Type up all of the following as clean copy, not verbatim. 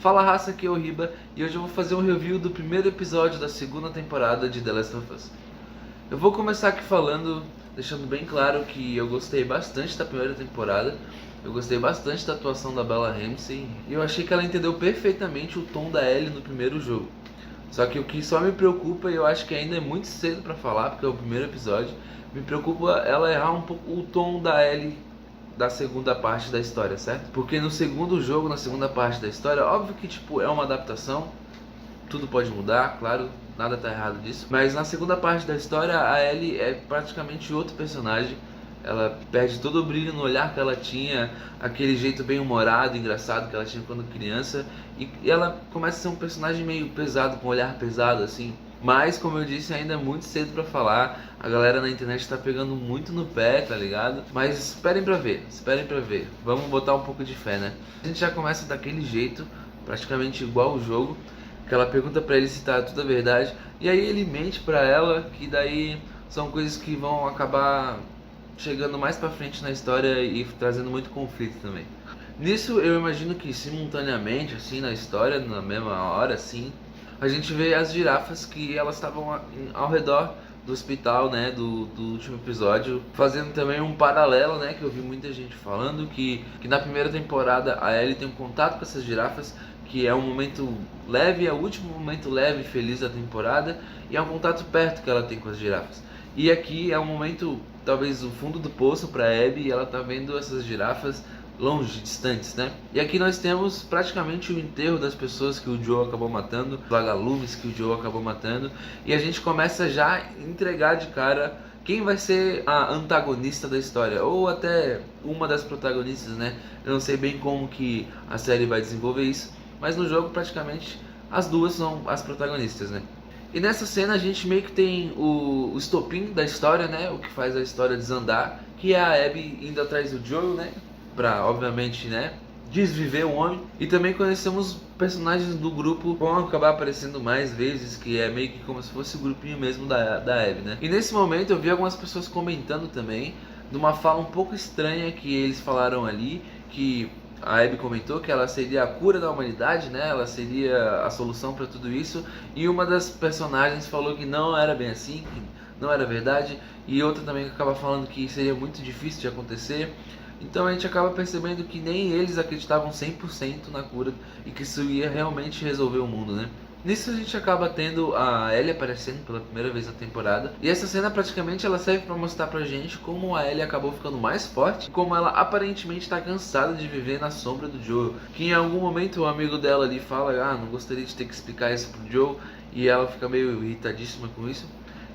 Fala raça, aqui é o Riba e hoje eu vou fazer um review do primeiro episódio da segunda temporada de The Last of Us. Eu vou começar aqui falando, deixando bem claro que eu gostei bastante da primeira temporada. Eu gostei bastante da atuação da Bella Ramsey e eu achei que ela entendeu perfeitamente o tom da Ellie no primeiro jogo. Só que o que só me preocupa, e eu acho que ainda é muito cedo pra falar, porque é o primeiro episódio, me preocupa ela errar um pouco o tom da Ellie da segunda parte da história, certo? Porque no segundo jogo, na segunda parte da história, óbvio que tipo é uma adaptação, tudo pode mudar, claro, nada tá errado disso, mas na segunda parte da história a Ellie é praticamente outro personagem. Ela perde todo o brilho no olhar que ela tinha, aquele jeito bem humorado, engraçado que ela tinha quando criança, e ela começa a ser um personagem meio pesado, com um olhar pesado assim. Mas, como eu disse, ainda é muito cedo pra falar. A galera na internet tá pegando muito no pé, tá ligado? Mas esperem pra ver. Vamos botar um pouco de fé, né? A gente já começa daquele jeito, praticamente igual o jogo, que ela pergunta pra ele se tá tudo a verdade, e aí ele mente pra ela, que daí são coisas que vão acabar chegando mais pra frente na história e trazendo muito conflito também. Nisso eu imagino que simultaneamente, assim, na história, na mesma hora, assim, a gente vê as girafas que elas estavam ao redor do hospital, né, do último episódio, fazendo também um paralelo, né, que eu vi muita gente falando que na primeira temporada a Ellie tem um contato com essas girafas, que é um momento leve, é o último momento leve e feliz da temporada, e é um contato perto que ela tem com as girafas. E aqui é um momento, talvez o fundo do poço para Abby, e ela tá vendo essas girafas longe, distantes, né? E aqui nós temos praticamente o enterro das pessoas que o Joe acabou matando, os vagalumes que o Joe acabou matando, e a gente começa já a entregar de cara quem vai ser a antagonista da história, ou até uma das protagonistas, né? Eu não sei bem como que a série vai desenvolver isso, mas no jogo praticamente as duas são as protagonistas, né? E nessa cena a gente meio que tem o estopim da história, né? O que faz a história desandar, que é a Abby indo atrás do Joel, né? Pra, obviamente, né, desviver o homem. E também conhecemos personagens do grupo que vão acabar aparecendo mais vezes, que é meio que como se fosse o grupinho mesmo da Abby, né? E nesse momento eu vi algumas pessoas comentando também de uma fala um pouco estranha que eles falaram ali, que a Abby comentou que ela seria a cura da humanidade, né? Ela seria a solução para tudo isso. E uma das personagens falou que não era bem assim, que não era verdade. E outra também acaba falando que seria muito difícil de acontecer. Então a gente acaba percebendo que nem eles acreditavam 100% na cura e que isso ia realmente resolver o mundo, né? Nisso a gente acaba tendo a Ellie aparecendo pela primeira vez na temporada. E essa cena praticamente ela serve para mostrar pra gente como a Ellie acabou ficando mais forte, como ela aparentemente está cansada de viver na sombra do Joel. Que em algum momento o amigo dela ali fala: ah, não gostaria de ter que explicar isso pro Joel, e ela fica meio irritadíssima com isso.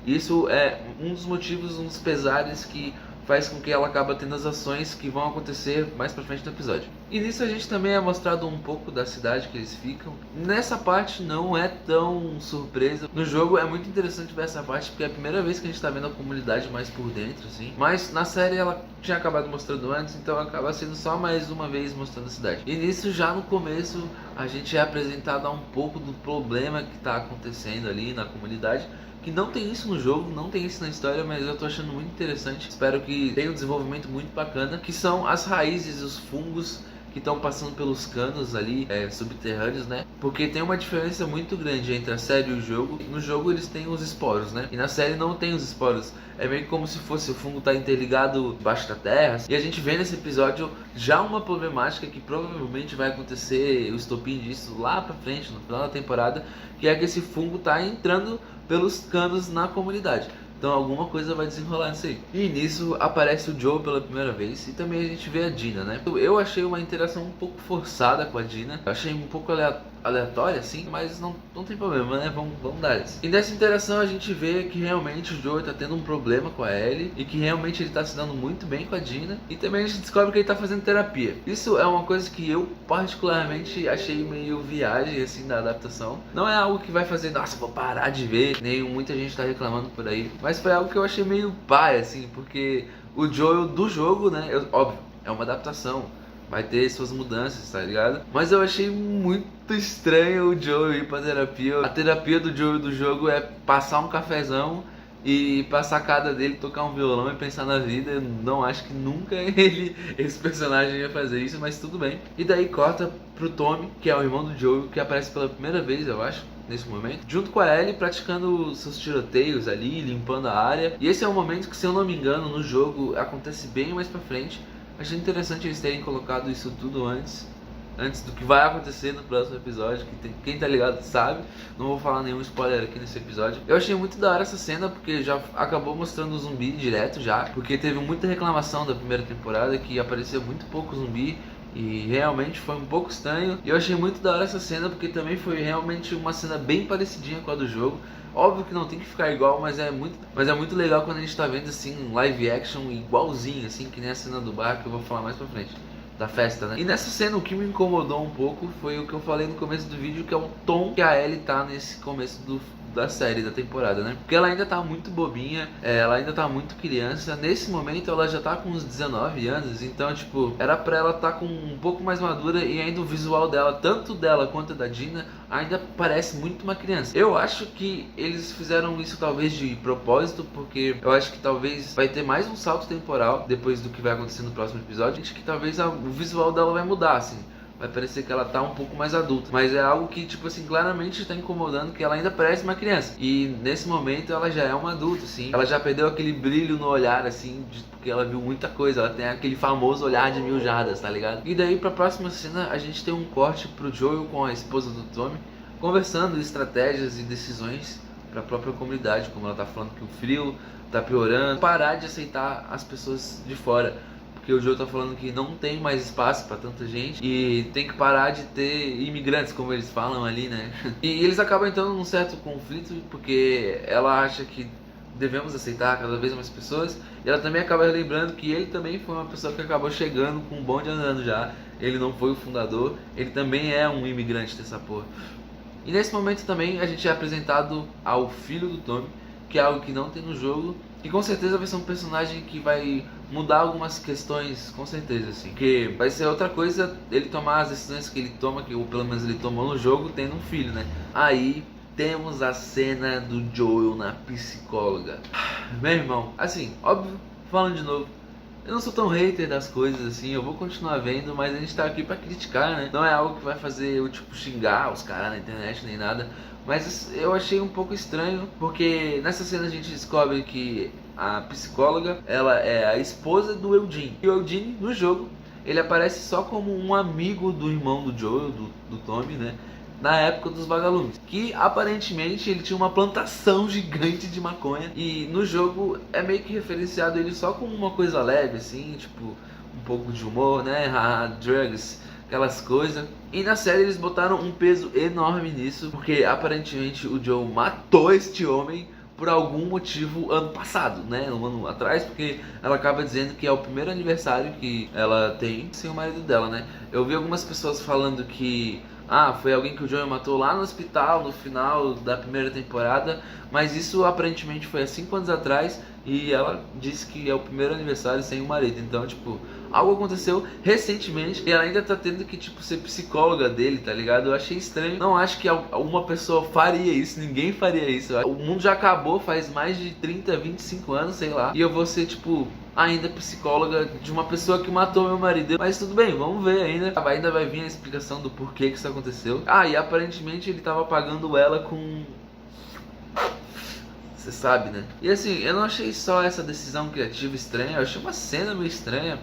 Isso é um dos motivos, um dos pesares que faz com que ela acabe tendo as ações que vão acontecer mais pra frente do episódio. E nisso a gente também é mostrado um pouco da cidade que eles ficam. Nessa parte não é tão surpresa. No jogo é muito interessante ver essa parte, porque é a primeira vez que a gente tá vendo a comunidade mais por dentro, assim. Mas na série ela tinha acabado mostrando antes, então acaba sendo só mais uma vez mostrando a cidade. E nisso, já no começo, a gente é apresentado a um pouco do problema que tá acontecendo ali na comunidade, que não tem isso no jogo, não tem isso na história, mas eu tô achando muito interessante. Espero que tenha um desenvolvimento muito bacana, que são as raízes, os fungos que estão passando pelos canos ali, subterrâneos, né? Porque tem uma diferença muito grande entre a série e o jogo. No jogo eles têm os esporos, né? E na série não tem os esporos. É meio como se fosse o fungo tá interligado debaixo da terra. E a gente vê nesse episódio já uma problemática que provavelmente vai acontecer, o estopim disso lá pra frente, no final da temporada, que é que esse fungo tá entrando pelos canos na comunidade. Então alguma coisa vai desenrolar nisso aí. E nisso aparece o Joe pela primeira vez. E também a gente vê a Dina, né? Eu achei uma interação um pouco forçada com a Dina. Eu achei um pouco aleatória, assim. Mas não tem problema, né? Vamos dar isso. E nessa interação a gente vê que realmente o Joe tá tendo um problema com a Ellie. E que realmente ele tá se dando muito bem com a Dina. E também a gente descobre que ele tá fazendo terapia. Isso é uma coisa que eu particularmente achei meio viagem, assim, da adaptação. Não é algo que vai fazer, nossa, vou parar de ver. Nem muita gente tá reclamando por aí. Mas foi algo que eu achei meio pai, assim, porque o Joel do jogo, né, óbvio, é uma adaptação, vai ter suas mudanças, tá ligado? Mas eu achei muito estranho o Joel ir pra terapia. A terapia do Joel do jogo é passar um cafezão e pra sacada dele tocar um violão e pensar na vida. Eu não acho que nunca esse personagem ia fazer isso, mas tudo bem. E daí corta pro Tommy, que é o irmão do Joel, que aparece pela primeira vez, eu acho, nesse momento, junto com a Ellie, praticando seus tiroteios ali, limpando a área. E esse é um momento que, se eu não me engano, no jogo acontece bem mais pra frente. Achei interessante eles terem colocado isso tudo antes do que vai acontecer no próximo episódio, que quem tá ligado sabe. Não vou falar nenhum spoiler aqui nesse episódio. Eu achei muito da hora essa cena, porque já acabou mostrando o zumbi direto já, porque teve muita reclamação da primeira temporada que apareceu muito pouco zumbi, e realmente foi um pouco estranho. E eu achei muito da hora essa cena, porque também foi realmente uma cena bem parecidinha com a do jogo. Óbvio que não tem que ficar igual, mas é muito legal quando a gente tá vendo assim um live action igualzinho, assim, que nem a cena do bar, que eu vou falar mais pra frente, da festa, né? E nessa cena o que me incomodou um pouco foi o que eu falei no começo do vídeo, que é o tom que a Ellie tá nesse começo da série, da temporada, né? Porque ela ainda tá muito bobinha, ela ainda tá muito criança. Nesse momento ela já tá com uns 19 anos, então tipo, era pra ela tá com um pouco mais madura, e ainda o visual dela, tanto dela quanto da Dina, ainda parece muito uma criança. Eu acho que eles fizeram isso talvez de propósito, porque eu acho que talvez vai ter mais um salto temporal depois do que vai acontecer no próximo episódio. Acho que talvez o visual dela vai mudar, assim. Vai parecer que ela tá um pouco mais adulta, mas é algo que, tipo assim, claramente tá incomodando, que ela ainda parece uma criança. E nesse momento ela já é uma adulta, assim. Ela já perdeu aquele brilho no olhar, assim, porque ela viu muita coisa. Ela tem aquele famoso olhar de 1000 jardas, tá ligado? E daí pra próxima cena a gente tem um corte pro Joel com a esposa do Tommy, conversando estratégias e decisões pra própria comunidade, como ela tá falando que o frio tá piorando, parar de aceitar as pessoas de fora. Porque o Joe tá falando que não tem mais espaço pra tanta gente e tem que parar de ter imigrantes, como eles falam ali, né? E eles acabam entrando num certo conflito, porque ela acha que devemos aceitar cada vez mais pessoas, e ela também acaba lembrando que ele também foi uma pessoa que acabou chegando com um bonde andando já. Ele não foi o fundador, ele também é um imigrante dessa porra. E nesse momento também a gente é apresentado ao filho do Tommy, que é algo que não tem no jogo, e com certeza vai ser um personagem que vai mudar algumas questões, com certeza, assim. Porque vai ser outra coisa ele tomar as decisões que ele toma, que ou pelo menos ele tomou no jogo, tendo um filho, né? Aí temos a cena do Joel na psicóloga. Meu irmão, assim, óbvio, falando de novo, eu não sou tão hater das coisas assim, eu vou continuar vendo, mas a gente tá aqui pra criticar, né? Não é algo que vai fazer eu, tipo, xingar os caras na internet nem nada. Mas eu achei um pouco estranho, porque nessa cena a gente descobre que a psicóloga, ela é a esposa do Eugene. E o Eugene, no jogo, ele aparece só como um amigo do irmão do Joel, do Tommy, né? Na época dos vagalumes, que aparentemente ele tinha uma plantação gigante de maconha, e no jogo é meio que referenciado ele só como uma coisa leve, assim, tipo, um pouco de humor, né, drugs, aquelas coisas. E na série eles botaram um peso enorme nisso, porque aparentemente o Joe matou este homem por algum motivo ano passado, né, um ano atrás, porque ela acaba dizendo que é o primeiro aniversário que ela tem sem o marido dela, né. Eu vi algumas pessoas falando que foi alguém que o Joey matou lá no hospital no final da primeira temporada, mas isso aparentemente foi há 5 anos atrás, e ela disse que é o primeiro aniversário sem o marido. Então, tipo, algo aconteceu recentemente e ela ainda tá tendo que, tipo, ser psicóloga dele, tá ligado? Eu achei estranho. Não acho que uma pessoa faria isso, ninguém faria isso. O mundo já acabou faz mais de 30, 25 anos, sei lá, e eu vou ser, tipo, ainda psicóloga de uma pessoa que matou meu marido. Mas tudo bem, vamos ver ainda. Ainda vai vir a explicação do porquê que isso aconteceu. E aparentemente ele tava pagando ela com... Você sabe, né? E assim, eu não achei só essa decisão criativa estranha, eu achei uma cena meio estranha,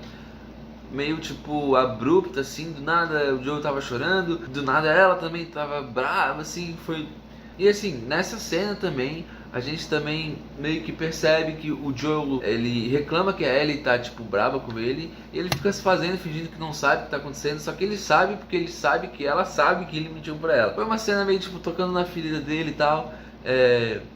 meio tipo abrupta, assim, do nada o Joe tava chorando, do nada ela também tava brava, assim, foi... E assim, nessa cena também, a gente também meio que percebe que o Joel, ele reclama que a Ellie tá, tipo, brava com ele, e ele fica se fazendo, fingindo que não sabe o que tá acontecendo, só que ele sabe porque ele sabe que ela sabe que ele mentiu pra ela. Foi uma cena meio, tipo, tocando na ferida dele e tal.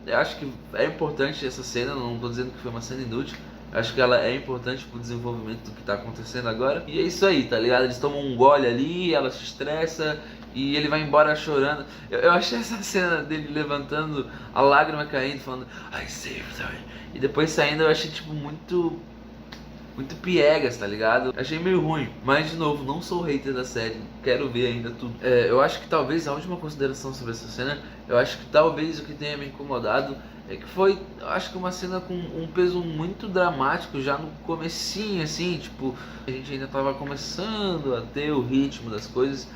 Eu acho que é importante essa cena, não tô dizendo que foi uma cena inútil. Acho que ela é importante pro desenvolvimento do que tá acontecendo agora. E é isso aí, tá ligado? Eles tomam um gole ali, ela se estressa e ele vai embora chorando. Eu achei essa cena dele levantando, a lágrima caindo, falando I saved her, e depois saindo, eu achei tipo muito piegas, tá ligado? Achei meio ruim, mas de novo, não sou hater da série, quero ver ainda tudo. Eu acho que talvez a última consideração sobre essa cena, eu acho que talvez o que tenha me incomodado é que foi, acho que uma cena com um peso muito dramático já no comecinho, assim, tipo, a gente ainda tava começando a ter o ritmo das coisas.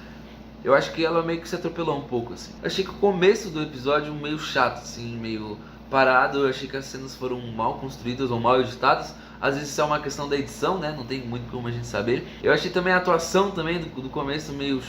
Eu acho que ela meio que se atropelou um pouco, assim. Eu achei que o começo do episódio meio chato, assim, meio parado. Eu achei que as cenas foram mal construídas ou mal editadas. Às vezes isso é uma questão da edição, né? Não tem muito como a gente saber. Eu achei também a atuação também do começo meio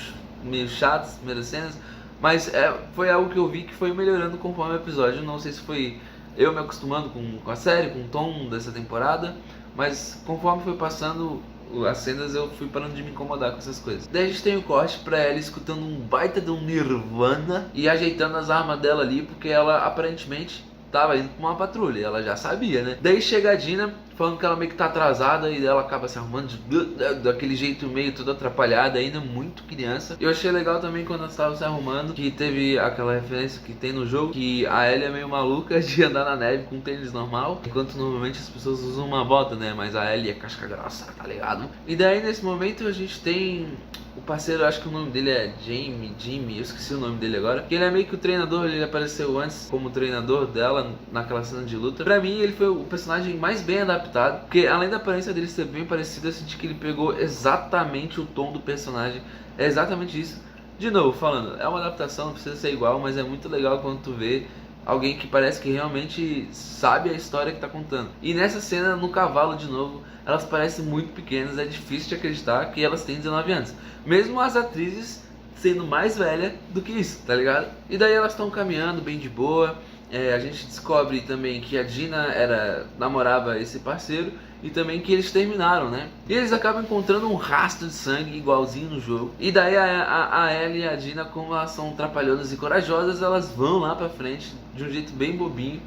chata, as primeiras cenas. Mas foi algo que eu vi que foi melhorando conforme o episódio. Não sei se foi eu me acostumando com a série, com o tom dessa temporada. Mas conforme foi passando as cenas, eu fui parando de me incomodar com essas coisas. Daí a gente tem o corte pra ela escutando um baita de um Nirvana e ajeitando as armas dela ali, porque ela aparentemente tava indo pra uma patrulha, ela já sabia, né? Daí chega a Dina falando que ela meio que tá atrasada e ela acaba se arrumando daquele jeito meio todo atrapalhada, ainda muito criança. Eu achei legal também quando ela estava se arrumando, que teve aquela referência que tem no jogo, que a Ellie é meio maluca de andar na neve com tênis normal, enquanto normalmente as pessoas usam uma bota, né? Mas a Ellie é casca grossa, tá ligado? E daí nesse momento a gente tem o parceiro, acho que o nome dele é Jimmy, eu esqueci o nome dele agora. Que ele é meio que o treinador, ele apareceu antes como treinador dela naquela cena de luta. Pra mim, ele foi o personagem mais bem adaptado, porque além da aparência dele ser bem parecido, eu senti que ele pegou exatamente o tom do personagem. É exatamente isso. De novo, falando, é uma adaptação, não precisa ser igual, mas é muito legal quando tu vê alguém que parece que realmente sabe a história que tá contando. E nessa cena, no cavalo de novo, elas parecem muito pequenas, é difícil de acreditar que elas têm 19 anos. Mesmo as atrizes sendo mais velhas do que isso, tá ligado? E daí elas estão caminhando bem de boa. A gente descobre também que a Dina namorava esse parceiro e também que eles terminaram, né? E eles acabam encontrando um rastro de sangue igualzinho no jogo. E daí a Ellie e a Dina, como elas são trapalhonas e corajosas, elas vão lá pra frente de um jeito bem bobinho.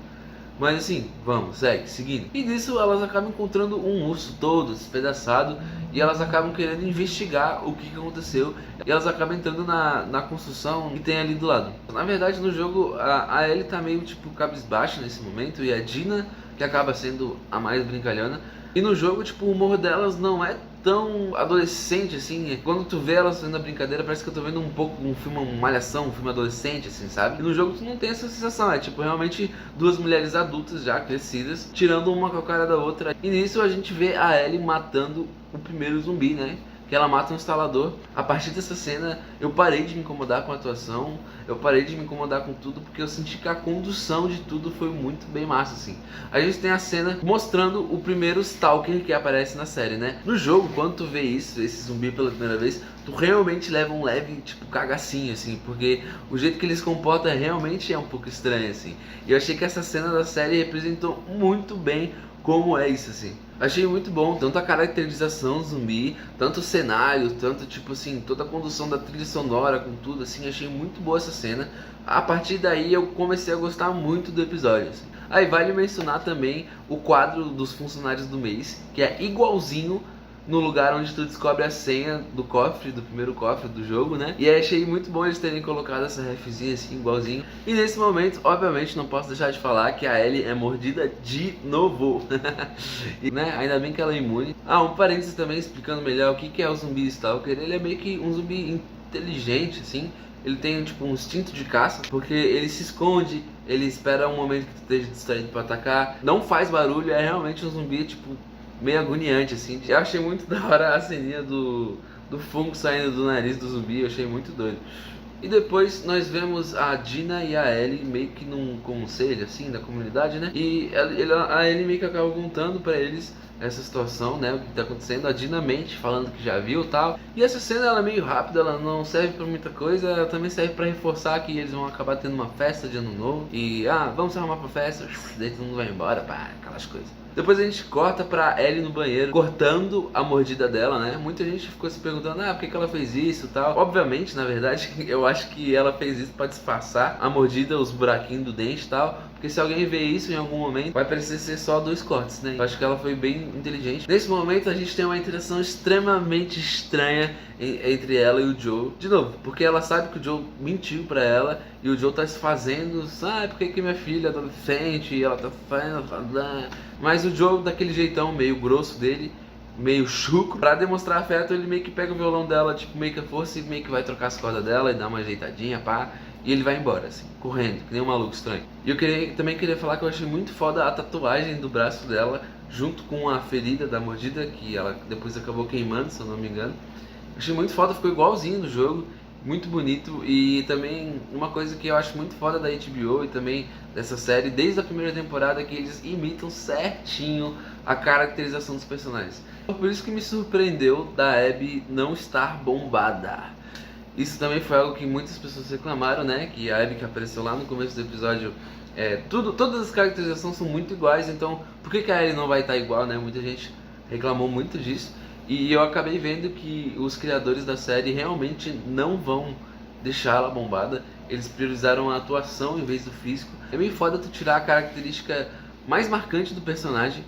Mas assim, vamos, seguindo. E nisso elas acabam encontrando um urso todo despedaçado e elas acabam querendo investigar o que aconteceu. E elas acabam entrando na construção que tem ali do lado. Na verdade, no jogo, a Ellie tá meio tipo cabisbaixa nesse momento e a Dina, que acaba sendo a mais brincalhona. E no jogo, tipo, o humor delas não é tão adolescente, assim. Quando tu vê elas fazendo a brincadeira, parece que eu tô vendo um pouco um filme, uma malhação, um filme adolescente, assim, sabe? E no jogo tu não tem essa sensação, é tipo realmente duas mulheres adultas já crescidas, tirando uma com a cara da outra. E nisso a gente vê a Ellie matando o primeiro zumbi, né? Que ela mata um instalador. A partir dessa cena eu parei de me incomodar com a atuação, eu parei de me incomodar com tudo, porque eu senti que a condução de tudo foi muito bem massa, assim. A gente tem a cena mostrando o primeiro Stalker que aparece na série, né? No jogo, quando tu vê isso, esse zumbi pela primeira vez, tu realmente leva um leve, tipo, cagacinho, assim, porque o jeito que ele se comporta realmente é um pouco estranho, assim. E eu achei que essa cena da série representou muito bem como é isso, assim. Achei muito bom, tanto a caracterização do zumbi, tanto o cenário, tanto tipo assim, toda a condução da trilha sonora com tudo, assim, achei muito boa essa cena. A partir daí eu comecei a gostar muito do episódio, assim. Aí vale mencionar também o quadro dos funcionários do mês, que é igualzinho no lugar onde tu descobre a senha do cofre, do primeiro cofre do jogo, né? E aí achei muito bom eles terem colocado essa refzinha assim, igualzinho. E nesse momento, obviamente, não posso deixar de falar que a Ellie é mordida de novo. E, né? Ainda bem que ela é imune. Um parênteses também explicando melhor o que é o zumbi Stalker. Ele é meio que um zumbi inteligente, assim. Ele tem tipo um instinto de caça, porque ele se esconde, ele espera um momento que tu esteja distraído pra atacar. Não faz barulho, é realmente um zumbi, tipo, meio agoniante, assim. Eu achei muito da hora a ceninha do fungo saindo do nariz do zumbi, eu achei muito doido. E depois nós vemos a Dina e a Ellie meio que num conselho, assim, da comunidade, né? E a Ellie meio que acaba contando pra eles essa situação, né? O que tá acontecendo. A Dina mente, falando que já viu e tal. E essa cena, ela é meio rápida, ela não serve pra muita coisa. Ela também serve pra reforçar que eles vão acabar tendo uma festa de ano novo. E, vamos se arrumar pra festa. Daí todo mundo vai embora, pá, aquelas coisas. Depois a gente corta pra Ellie no banheiro, cortando a mordida dela, né? Muita gente ficou se perguntando, por que ela fez isso e tal. Obviamente, na verdade, eu acho que ela fez isso pra disfarçar a mordida, os buraquinhos do dente e tal. Porque se alguém ver isso em algum momento, vai parecer ser só 2 cortes, né? Eu acho que ela foi bem inteligente. Nesse momento, a gente tem uma interação extremamente estranha entre ela e o Joe. De novo, porque ela sabe que o Joe mentiu pra ela e o Joe tá se fazendo, por que minha filha é adolescente e ela tá fazendo... Mas o Joe, daquele jeitão meio grosso dele, meio chucro, pra demonstrar afeto, ele meio que pega o violão dela, tipo, meio que a força e meio que vai trocar as cordas dela e dá uma ajeitadinha, pá. e ele vai embora, assim, correndo, que nem um maluco estranho. E eu também queria falar que eu achei muito foda a tatuagem do braço dela, junto com a ferida da mordida, que ela depois acabou queimando, se eu não me engano. Achei muito foda, ficou igualzinho no jogo, muito bonito. E também uma coisa que eu acho muito foda da HBO e também dessa série, desde a primeira temporada, que eles imitam certinho a caracterização dos personagens. Por isso que me surpreendeu da Abby não estar bombada. Isso também foi algo que muitas pessoas reclamaram, né? Que a Abby que apareceu lá no começo do episódio, todas as caracterizações são muito iguais, então por que a Ellie não vai estar igual, né? Muita gente reclamou muito disso. E eu acabei vendo que os criadores da série realmente não vão deixar ela bombada. Eles priorizaram a atuação em vez do físico. É meio foda tu tirar a característica mais marcante do personagem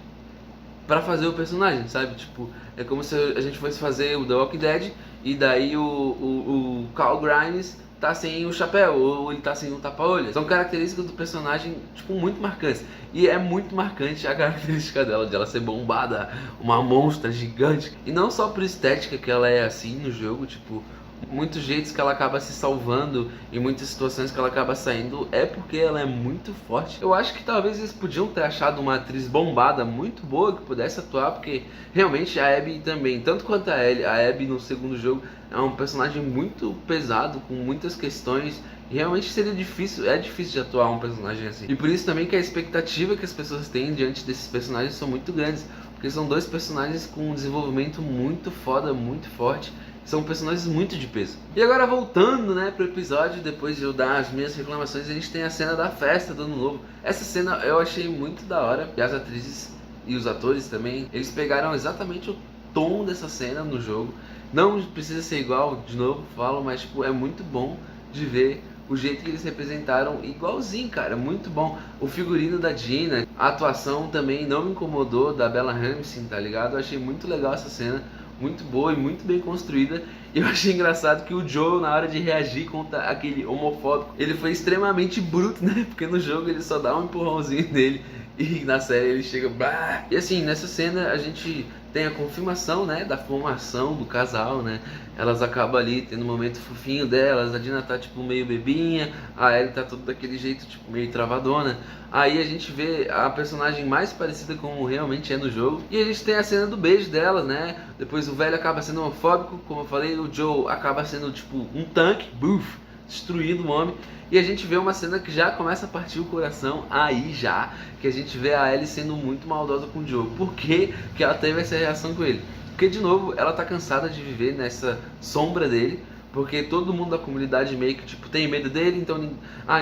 pra fazer o personagem, sabe? Tipo, é como se a gente fosse fazer o The Walking Dead e daí o Carl Grimes tá sem o chapéu, ou ele tá sem um tapa-olho. São características do personagem, tipo, muito marcantes. E é muito marcante a característica dela, de ela ser bombada, uma monstra gigante. E não só por estética que ela é assim no jogo, tipo, muitos jeitos que ela acaba se salvando e muitas situações que ela acaba saindo é porque ela é muito forte. Eu acho que talvez eles podiam ter achado uma atriz bombada muito boa que pudesse atuar, porque realmente a Abby também, tanto quanto a Ellie, a Abby no segundo jogo é um personagem muito pesado, com muitas questões. E realmente seria difícil, é difícil de atuar um personagem assim. E por isso também que a expectativa que as pessoas têm diante desses personagens são muito grandes, porque são dois personagens com um desenvolvimento muito foda, muito forte. São personagens muito de peso. E agora voltando, né, pro episódio, depois de eu dar as minhas reclamações, a gente tem a cena da festa do Ano Novo. Essa cena eu achei muito da hora, e as atrizes e os atores também, eles pegaram exatamente o tom dessa cena no jogo. Não precisa ser igual, de novo falo, mas tipo, é muito bom de ver o jeito que eles representaram igualzinho, cara, muito bom. O figurino da Gina, a atuação também não me incomodou, da Bella Ramsey, tá ligado? Eu achei muito legal essa cena, muito boa e muito bem construída. E eu achei engraçado que o Joel, na hora de reagir contra aquele homofóbico, ele foi extremamente bruto, né? Porque no jogo ele só dá um empurrãozinho nele e na série ele chega... Bah! E assim, nessa cena a gente tem a confirmação, né, da formação do casal, né? Elas acabam ali tendo um momento fofinho delas, a Dina tá tipo meio bebinha, a Ellie tá tudo daquele jeito tipo meio travadona. Aí a gente vê a personagem mais parecida com realmente é no jogo. E a gente tem a cena do beijo delas, né? Depois o velho acaba sendo homofóbico, como eu falei, o Joe acaba sendo tipo um tanque, buf, destruindo o homem. E a gente vê uma cena que já começa a partir o coração aí já, que a gente vê a Ellie sendo muito maldosa com o Joe. Por que que ela teve essa reação com ele? Porque de novo, ela tá cansada de viver nessa sombra dele, porque todo mundo da comunidade meio que tipo tem medo dele, então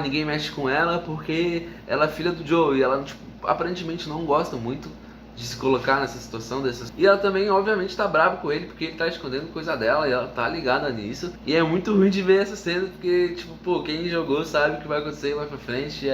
ninguém mexe com ela porque ela é filha do Joe e ela tipo, aparentemente não gosta muito de se colocar nessa situação dessas. E ela também, obviamente, tá brava com ele porque ele tá escondendo coisa dela e ela tá ligada nisso. E é muito ruim de ver essa cena porque, tipo, pô, quem jogou sabe o que vai acontecer lá pra frente.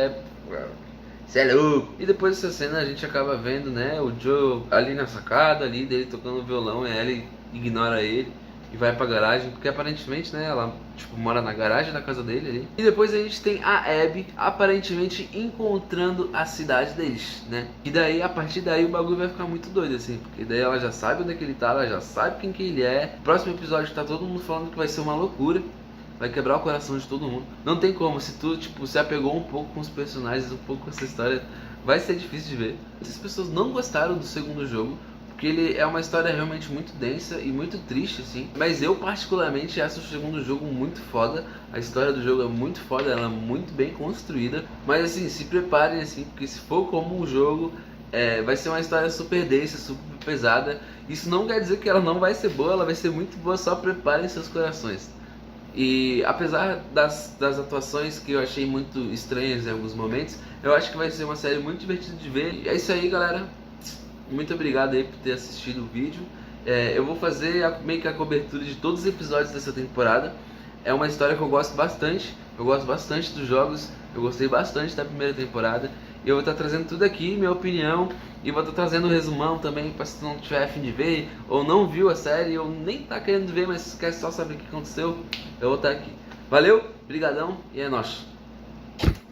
Cê é louco! E depois dessa cena a gente acaba vendo, né, o Joe ali na sacada, ali dele tocando violão, e ela ignora ele e vai pra garagem, porque aparentemente, né, ela tipo mora na garagem da casa dele ali. E depois a gente tem a Abby aparentemente encontrando a cidade deles, né? E daí, a partir daí o bagulho vai ficar muito doido, assim, porque daí ela já sabe onde é que ele tá, ela já sabe quem que ele é. Próximo episódio tá todo mundo falando que vai ser uma loucura. Vai quebrar o coração de todo mundo. Não tem como, se tu tipo, se apegou um pouco com os personagens, um pouco com essa história, vai ser difícil de ver. Muitas pessoas não gostaram do segundo jogo, porque ele é uma história realmente muito densa e muito triste, assim. Mas eu particularmente acho o segundo jogo muito foda. A história do jogo é muito foda, ela é muito bem construída. Mas assim, se preparem assim, porque se for como um jogo, vai ser uma história super densa, super pesada. Isso não quer dizer que ela não vai ser boa, ela vai ser muito boa, só preparem seus corações. E apesar das atuações que eu achei muito estranhas em alguns momentos, eu acho que vai ser uma série muito divertida de ver. E é isso aí, galera. Muito obrigado aí por ter assistido o vídeo. Eu vou fazer meio que a cobertura de todos os episódios dessa temporada. É uma história que eu gosto bastante. Eu gosto bastante dos jogos. Eu gostei bastante da primeira temporada. E eu vou estar trazendo tudo aqui, minha opinião. E vou estar trazendo um resumão também, para se tu não tiver a fim de ver, ou não viu a série, ou nem tá querendo ver, mas quer só saber o que aconteceu, eu vou estar aqui. Valeu, brigadão e é nóis.